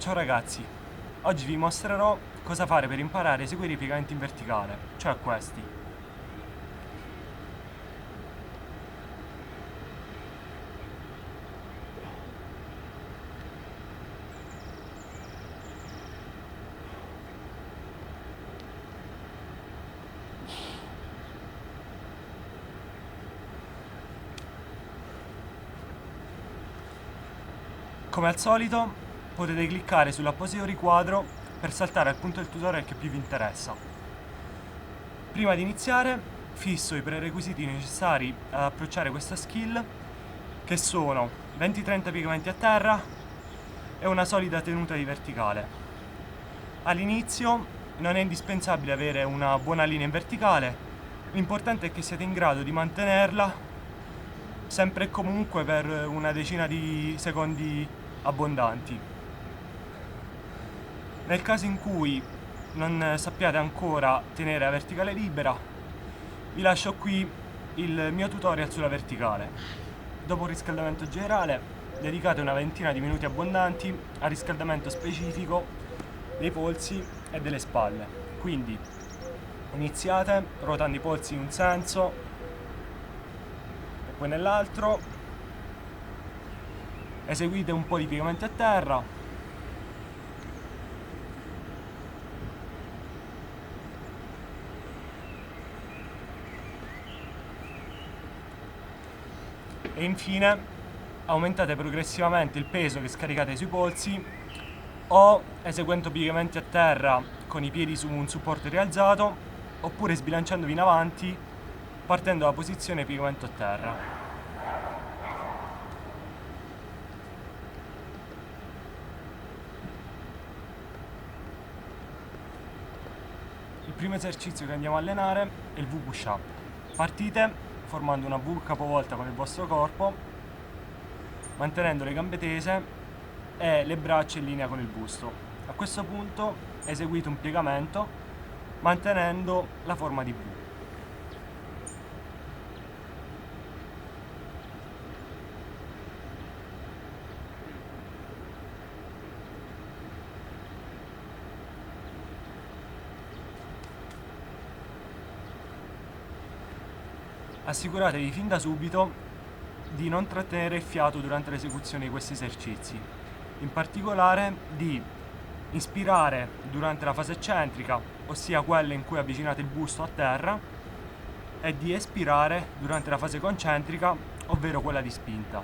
Ciao ragazzi, oggi vi mostrerò cosa fare per imparare a eseguire i piegamenti in verticale, cioè questi. Come al solito potete cliccare sull'apposito riquadro per saltare al punto del tutorial che più vi interessa. Prima di iniziare fisso i prerequisiti necessari ad approcciare questa skill, che sono 20-30 piegamenti a terra e una solida tenuta di verticale. All'inizio non è indispensabile avere una buona linea in verticale, l'importante è che siate in grado di mantenerla sempre e comunque per una decina di secondi abbondanti. Nel caso in cui non sappiate ancora tenere la verticale libera, vi lascio qui il mio tutorial sulla verticale. Dopo un riscaldamento generale, dedicate una ventina di minuti abbondanti al riscaldamento specifico dei polsi e delle spalle. Quindi iniziate ruotando i polsi in un senso e poi nell'altro, eseguite un po' di piegamenti a terra, e infine aumentate progressivamente il peso che scaricate sui polsi o eseguendo piegamenti a terra con i piedi su un supporto rialzato oppure sbilanciandovi in avanti partendo dalla posizione piegamento a terra. Il primo esercizio che andiamo a allenare è il V push-up. Partite formando una V capovolta con il vostro corpo, mantenendo le gambe tese e le braccia in linea con il busto. A questo punto eseguite un piegamento mantenendo la forma di V. Assicuratevi fin da subito di non trattenere il fiato durante l'esecuzione di questi esercizi, in particolare di inspirare durante la fase eccentrica, ossia quella in cui avvicinate il busto a terra, e di espirare durante la fase concentrica, ovvero quella di spinta.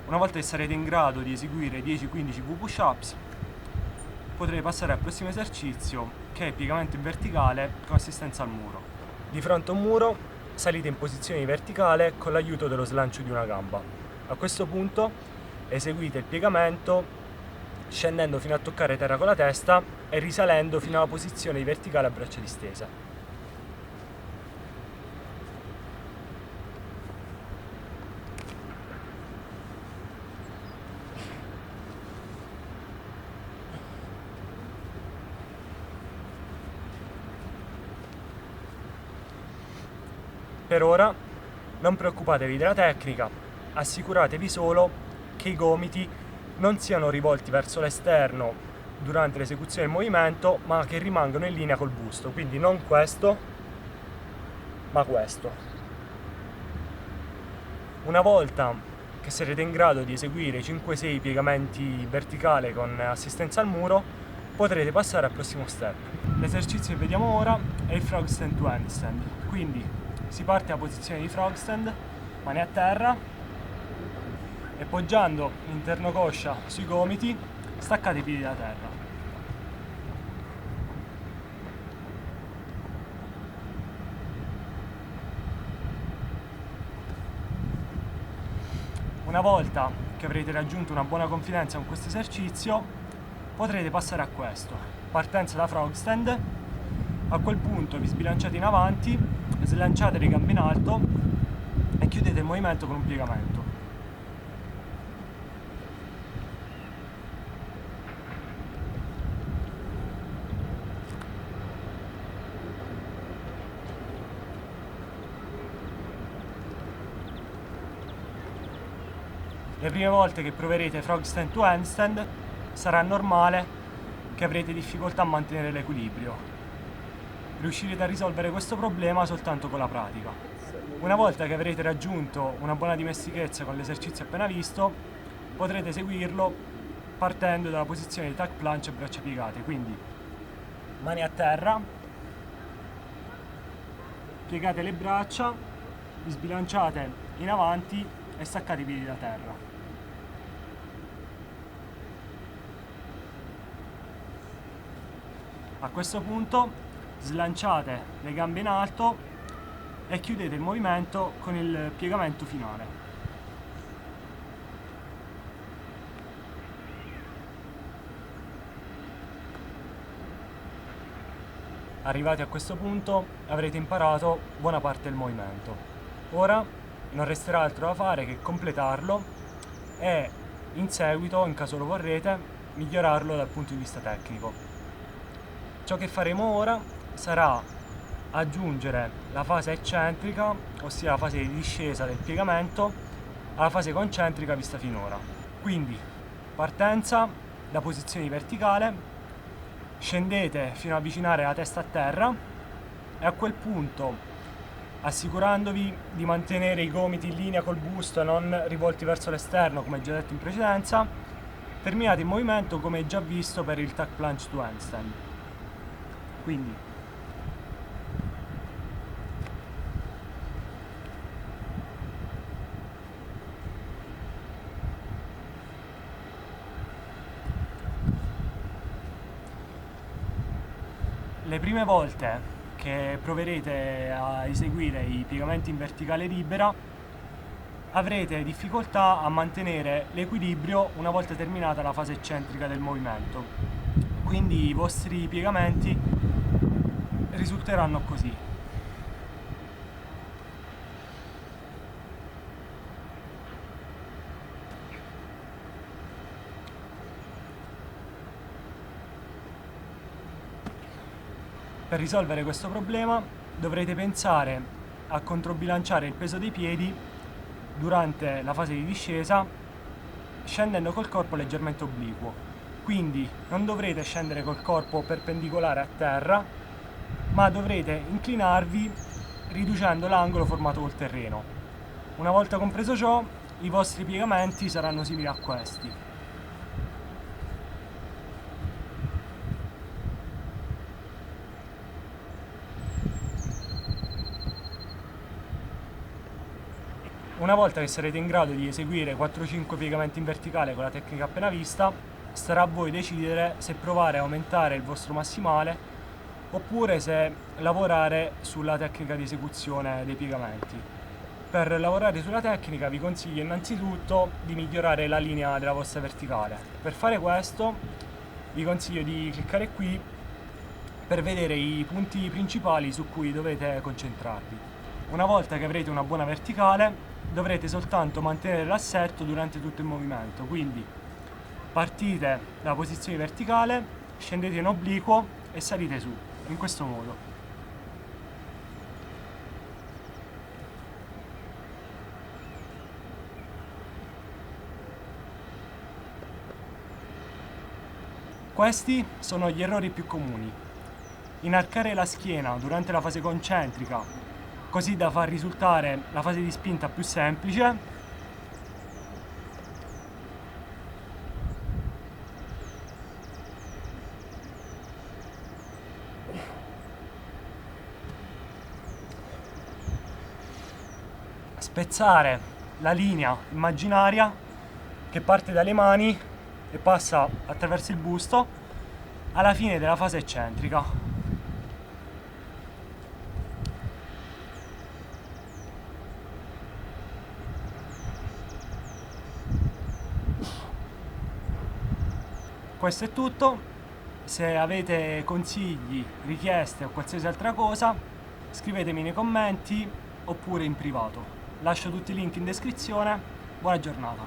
Una volta che sarete in grado di eseguire 10-15 V push-ups, potrete passare al prossimo esercizio, che è il piegamento in verticale con assistenza al muro. Di fronte a un muro salite in posizione verticale con l'aiuto dello slancio di una gamba. A questo punto eseguite il piegamento scendendo fino a toccare terra con la testa e risalendo fino alla posizione di verticale a braccia distese. Per ora non preoccupatevi della tecnica, assicuratevi solo che i gomiti non siano rivolti verso l'esterno durante l'esecuzione del movimento, ma che rimangano in linea col busto, quindi non questo, ma questo. Una volta che sarete in grado di eseguire 5-6 piegamenti verticali con assistenza al muro, potrete passare al prossimo step. L'esercizio che vediamo ora è il frog stand to handstand, quindi si parte dalla posizione di frog stand, mani a terra, e poggiando l'interno coscia sui gomiti staccate i piedi da terra. Una volta che avrete raggiunto una buona confidenza con questo esercizio, potrete passare a questo. Partenza da frog stand, a quel punto vi sbilanciate in avanti, slanciate le gambe in alto e chiudete il movimento con un piegamento. Le prime volte che proverete frog stand to handstand sarà normale che avrete difficoltà a mantenere l'equilibrio. Riuscirete a risolvere questo problema soltanto con la pratica. Una volta che avrete raggiunto una buona dimestichezza con l'esercizio appena visto, potrete seguirlo partendo dalla posizione di tuck planche e braccia piegate, quindi mani a terra, piegate le braccia, vi sbilanciate in avanti e staccate i piedi da terra. A questo punto slanciate le gambe in alto e chiudete il movimento con il piegamento finale. Arrivati a questo punto avrete imparato buona parte del movimento. Ora non resterà altro da fare che completarlo e in seguito, in caso lo vorrete, migliorarlo dal punto di vista tecnico. Ciò che faremo ora sarà aggiungere la fase eccentrica, ossia la fase di discesa del piegamento, alla fase concentrica vista finora. Quindi partenza da posizione verticale, scendete fino ad avvicinare la testa a terra e a quel punto, assicurandovi di mantenere i gomiti in linea col busto e non rivolti verso l'esterno come già detto in precedenza, terminate il movimento come già visto per il tuck planche to handstand. Quindi le prime volte che proverete a eseguire i piegamenti in verticale libera avrete difficoltà a mantenere l'equilibrio una volta terminata la fase eccentrica del movimento, quindi i vostri piegamenti risulteranno così. Per risolvere questo problema dovrete pensare a controbilanciare il peso dei piedi durante la fase di discesa scendendo col corpo leggermente obliquo. Quindi non dovrete scendere col corpo perpendicolare a terra, ma dovrete inclinarvi riducendo l'angolo formato col terreno. Una volta compreso ciò, i vostri piegamenti saranno simili a questi. Una volta che sarete in grado di eseguire 4-5 piegamenti in verticale con la tecnica appena vista, starà a voi decidere se provare a aumentare il vostro massimale oppure se lavorare sulla tecnica di esecuzione dei piegamenti. Per lavorare sulla tecnica vi consiglio innanzitutto di migliorare la linea della vostra verticale. Per fare questo vi consiglio di cliccare qui per vedere i punti principali su cui dovete concentrarvi. Una volta che avrete una buona verticale dovrete soltanto mantenere l'assetto durante tutto il movimento, quindi partite dalla posizione verticale, scendete in obliquo e salite su, in questo modo. Questi sono gli errori più comuni. Inarcare la schiena durante la fase concentrica così da far risultare la fase di spinta più semplice, spezzare la linea immaginaria che parte dalle mani e passa attraverso il busto alla fine della fase eccentrica. Questo è tutto. Se avete consigli, richieste o qualsiasi altra cosa, scrivetemi nei commenti oppure in privato. Lascio tutti i link in descrizione. Buona giornata.